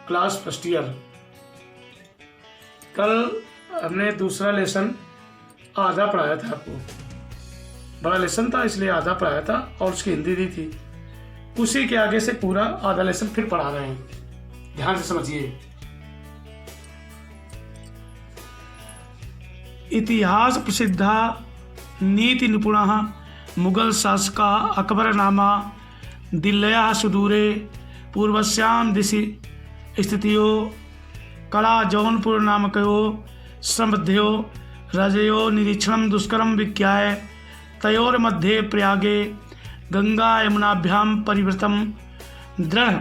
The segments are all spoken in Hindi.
Class first year. कल हमने दूसरा लेसन आधा पढ़ाया था आपको, बड़ा लेसन था इसलिए आधा पढ़ाया था और उसकी हिंदी दी थी। उसी के आगे से पूरा आधा लेसन फिर पढ़ा रहे हैं, ध्यान से समझिए। इतिहास प्रसिद्धा नीति निपुणः मुगल शासक अकबर नामा दिल्ल्याः सुदूरे पूर्वस्यां दिशि स्थितियो कड़ा जौनपुर नामकयो समध्यो रजयो निरीक्षणं दुष्करं विज्ञाय तयोर्मध्ये प्रयागे गंगा यमुनाभ्यां परिवृतं दृढ़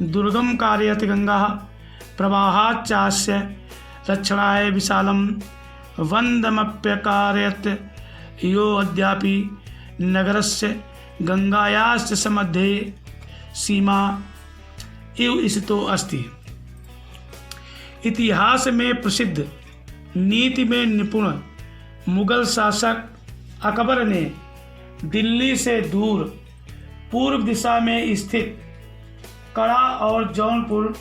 दुर्गम कारयति गंगा प्रवाहाच्चास्य रक्षणाय विशालं वन्दमप्यकारयत् यो अद्यापि नगरस्य गंगायाश्च समध्ये सीमा इव स्थितो अस्ति। इतिहास में प्रसिद्ध नीति में निपुण मुगल शासक अकबर ने दिल्ली से दूर पूर्व दिशा में स्थित कड़ा और जौनपुर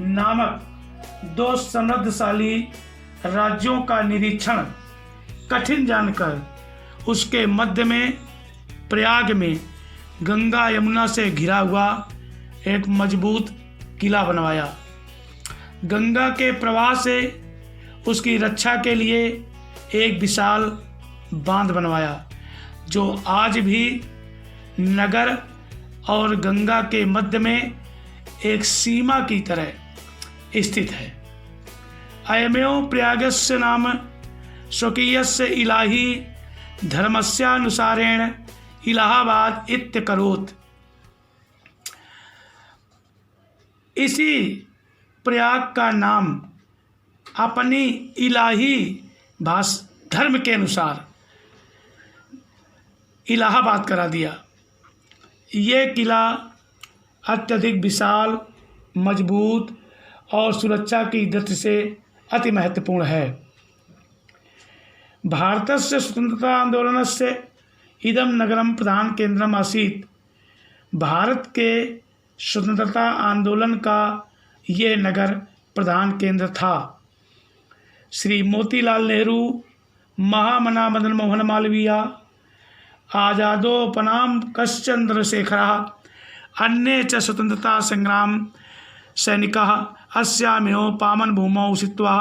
नामक दो समृद्धशाली राज्यों का निरीक्षण कठिन जानकर उसके मध्य में प्रयाग में गंगा यमुना से घिरा हुआ एक मजबूत किला बनवाया। गंगा के प्रवाह से उसकी रक्षा के लिए एक विशाल बांध बनवाया जो आज भी नगर और गंगा के मध्य में एक सीमा की तरह स्थित है। अयमेव प्रयागस्य नाम स्वकीयस्य इलाही धर्मस्यानुसारेण इलाहाबाद इत्यकरोत्। इसी प्रयाग का नाम अपनी इलाही धर्म के अनुसार इलाहाबाद करा दिया। ये किला अत्यधिक विशाल, मजबूत और सुरक्षा की दृष्टि से अति महत्वपूर्ण है। भारतस्य स्वतंत्रता आंदोलनस्य इदं नगरं प्रधान केंद्रम आसीत्। भारत के स्वतंत्रता आंदोलन का ये नगर प्रधान केंद्र था। श्री मोतीलाल नेहरू, महामना मदन मोहन मालवीय, आज़ादोपनाम कश्चंद्रशेखरः, अन्ये च स्वतंत्रता संग्राम सैनिकाः अस्यामेव पावन भूमौ स्थित्वा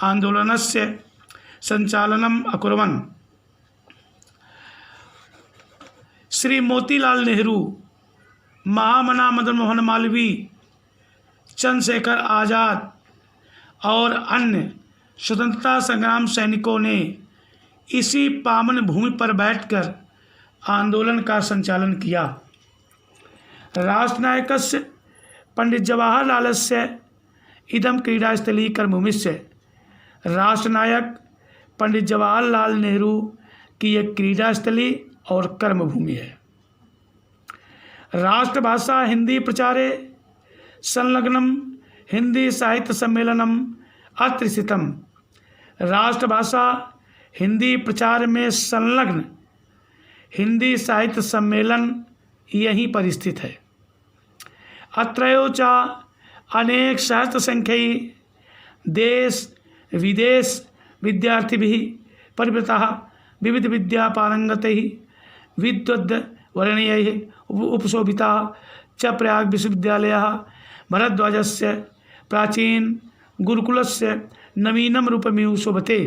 आंदोलनस्य संचालनम अकुर्वन्। श्री मोतीलाल नेहरू, महामना मदन मोहन मालवीय, चंद्रशेखर आज़ाद और अन्य स्वतंत्रता संग्राम सैनिकों ने इसी पावन भूमि पर बैठकर आंदोलन का संचालन किया। राष्ट्रनायकस्य पंडित जवाहरलालस्य इदं क्रीडास्थली कर्मभूमिस्य। राष्ट्रनायक पंडित जवाहरलाल नेहरू की एक क्रीडास्थली और कर्मभूमि है। राष्ट्रभाषा हिंदी प्रचारे संलग्नम हिंदी साहित्य सम्मेलनम अत्र स्थितम। राष्ट्रभाषा हिंदी प्रचार में संलग्न हिंदी साहित्य सम्मेलन यहीं पर स्थित है। अत्रयो च अनेक सहस्त्र संख्यई देश विदेश विद्यार्थिभिः परिवृतः विविध विद्या पारंगतैः विद्वद्वर्णीयैः उपशोभितः च प्रयाग विश्वविद्यालयः भरद्वाजस्य प्राचीन गुरुकुलस्य नवीनम रूपमिव शोभते।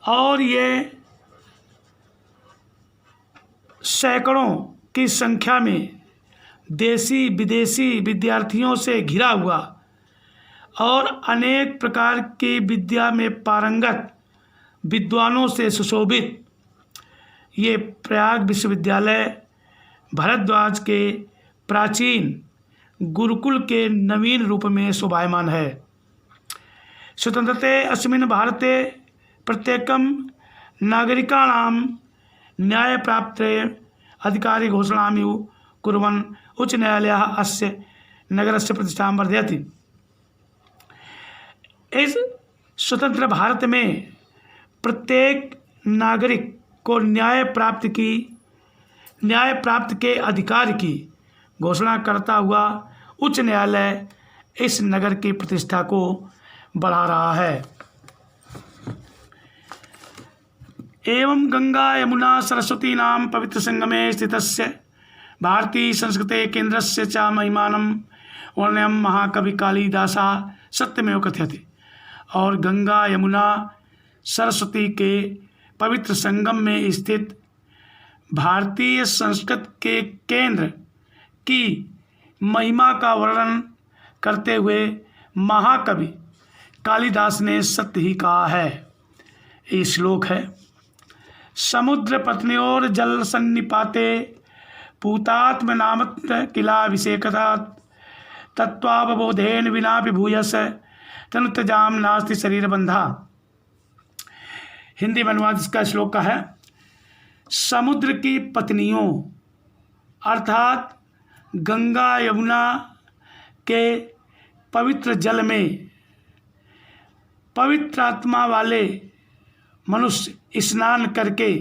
और ये सैकड़ों की संख्या में देसी विदेशी विद्यार्थियों से घिरा हुआ और अनेक प्रकार की विद्या में पारंगत विद्वानों से सुशोभित ये प्रयाग विश्वविद्यालय भरद्वाज के प्राचीन गुरुकुल के नवीन रूप में शोभायमान है। स्वतंत्रते अस्मिन् भारते प्रत्येकं नागरिकाणां न्यायप्राप्ते अधिकारी घोषणामिव कुर्वन् उच्च न्यायालयः अस्य नगरस्य प्रतिष्ठां वर्धयति। इस स्वतंत्र भारत में प्रत्येक नागरिक को न्याय प्राप्त के अधिकार की घोषणा करता हुआ उच्च न्यायालय इस नगर की प्रतिष्ठा को बढ़ा रहा है। एवं गंगा यमुना सरस्वती नाम पवित्र संगमे स्थितस्य भारतीय संस्कृते केंद्रस्य च महिमानं वर्ण्यं महाकवि कालिदासः सत्यमेव कथयति। और गंगा यमुना सरस्वती के पवित्र संगम में स्थित भारतीय संस्कृत के केंद्र की महिमा का वर्णन करते हुए महाकवि कालिदास ने सत्य ही कहा है। ये श्लोक है, समुद्र पत्न्योर जल सन्निपाते पूतात्म नामत्व किलाभिषेकता तत्वावबोधेन विना विभूयस तनुतजाम नास्ति शरीर बंधा। हिंदी में अनुवाद इसका श्लोक का है, समुद्र की पत्नियों अर्थात गंगा यमुना के पवित्र जल में पवित्र आत्मा वाले मनुष्य स्नान करके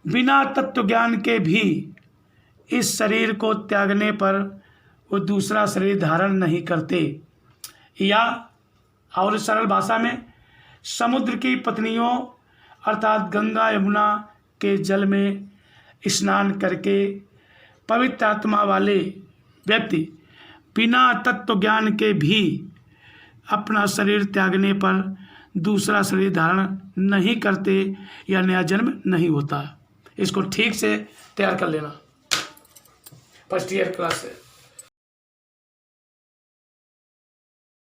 बिना तत्व ज्ञान के भी इस शरीर को त्यागने पर वो दूसरा शरीर धारण नहीं करते। या और सरल भाषा में, समुद्र की पत्नियों अर्थात गंगा यमुना के जल में स्नान करके पवित्र आत्मा वाले व्यक्ति बिना तत्व ज्ञान के भी अपना शरीर त्यागने पर दूसरा शरीर धारण नहीं करते या नया जन्म नहीं होता। इसको ठीक से तैयार कर लेना फर्स्ट ईयर क्लास से।